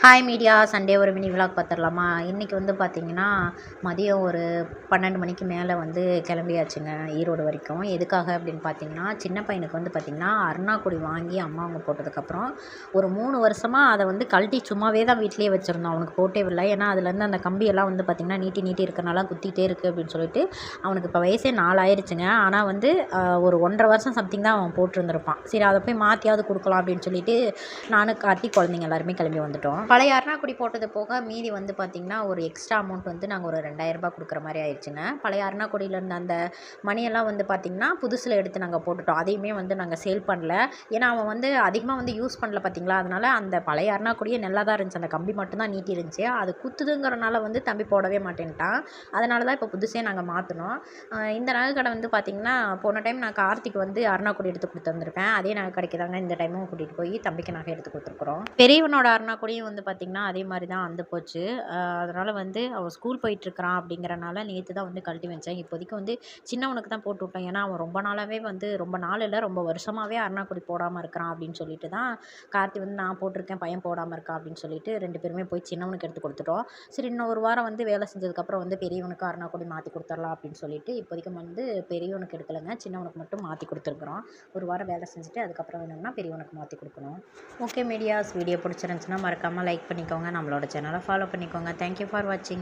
Hi media Sunday ஒரு mini vlog பார்த்துடலாமா. இன்றைக்கி வந்து பார்த்திங்கன்னா மதியம் ஒரு 12 மணிக்கு மேலே வந்து கிளம்பியாச்சுங்க ஈரோடு வரைக்கும். எதுக்காக அப்படின்னு பார்த்திங்கன்னா சின்ன பையனுக்கு வந்து பார்த்திங்கன்னா அருணாக்குடி வாங்கி அம்மா அவங்க போட்டதுக்கப்புறம் ஒரு 3 வருஷமாக அதை வந்து கழட்டி சும்மாவே தான் வீட்டிலேயே வச்சுருந்தோம். அவனுக்கு போட்டே இல்லை. ஏன்னா அதுலேருந்து அந்த கம்பியெல்லாம் வந்து பார்த்திங்கன்னா நீட்டி நீட்டி இருக்கிறனால குத்திகிட்டே இருக்குது அப்படின்னு சொல்லிட்டு அவனுக்கு இப்போ வயசே 4 ஆயிடுச்சுங்க. ஆனால் வந்து ஒரு 1.5 வருஷம் சம்திங் தான் அவன் போட்டிருந்துருப்பான். சரி அதை போய் மாற்றியாவது கொடுக்கலாம் அப்படின்னு சொல்லிட்டு நானும் காட்டி குழந்தைங்க எல்லாருமே கிளம்பி வந்துட்டோம். பழைய அருணாக்குடி போட்டது போக மீதி வந்து பார்த்திங்கன்னா ஒரு எக்ஸ்ட்ரா அமௌண்ட் வந்து நாங்கள் ஒரு 2000 ரூபாய் கொடுக்குற மாதிரி ஆயிடுச்சுங்க. பழைய அருணாக்குடியில் இருந்த அந்த மணியெல்லாம் வந்து பார்த்திங்கன்னா புதுசில் எடுத்து நாங்கள் போட்டுட்டோம். அதையுமே வந்து நாங்கள் சேல் பண்ணல. ஏன்னா அவன் வந்து அதிகமாக வந்து யூஸ் பண்ணல பார்த்திங்களா. அதனால் அந்த பழைய அருணாக்குடியே நல்லா தான் இருந்துச்சு. அந்த கம்பி மட்டும்தான் நீட்டி இருந்துச்சு. அது குத்துதுங்கிறனால வந்து தம்பி போடவே மாட்டேன்ட்டான். அதனால தான் இப்போ புதுசே நாங்கள் மாற்றினோம். இந்த நகை கடை வந்து பார்த்திங்கன்னா போன டைம் நான் கார்த்திக் வந்து அருணாக்குடி எடுத்து கொடுத்து வந்திருப்பேன். அதே நகை கடைக்கு தாங்க இந்த டைமும் கூட்டிகிட்டு போய் தம்பிக்கு நகை எடுத்து கொடுத்துருக்குறோம். பெரியவனோட அருணாக்குடியும் வந்து பார்த்திங்கன்னா அதே மாதிரி தான் வந்து போச்சு. அதனால் வந்து அவன் ஸ்கூல் போயிட்டுருக்கிறான் அப்படிங்கிறனால நேற்று தான் வந்து கழட்டி வச்சேன். இப்போதைக்கு வந்து சின்னவனுக்கு தான் போட்டு விட்டேன். ஏன்னா அவன் ரொம்ப நாளாகவே வந்து ரொம்ப நாள் இல்லை ரொம்ப வருஷமாகவே அருணாக்குடி போடாமல் இருக்கிறான் அப்படின்னு சொல்லிட்டு தான் கார்த்தி வந்து நான் போட்டிருக்கேன் பையன் போடாமல் இருக்கான் அப்படின்னு சொல்லிட்டு 2 பேருமே போய் சின்னவனுக்கு எடுத்து கொடுத்துட்டோம். சரி இன்னும் ஒரு வாரம் வந்து வேலை செஞ்சதுக்கப்புறம் வந்து பெரியவனுக்கு அருணாக்குடி மாற்றி கொடுத்துடலாம் அப்படின்னு சொல்லிட்டு இப்போதைக்கு வந்து பெரியவனுக்கு எடுக்கலைங்க, சின்னவனுக்கு மட்டும் மாற்றி கொடுத்துருக்குறோம். ஒரு வாரம் வேலை செஞ்சுட்டு அதுக்கப்புறம் வேணும்னா பெரியவனுக்கு மாற்றி கொடுக்கணும். ஓகே மீடியாஸ், வீடியோ பிடிச்சிருந்துச்சுன்னா மறக்காமல் லைக் பண்ணிக்கோங்க. நம்மளோட சேனலை ஃபாலோ பண்ணிக்கோங்க. தேங்க்யூ ஃபார் வாட்சிங்.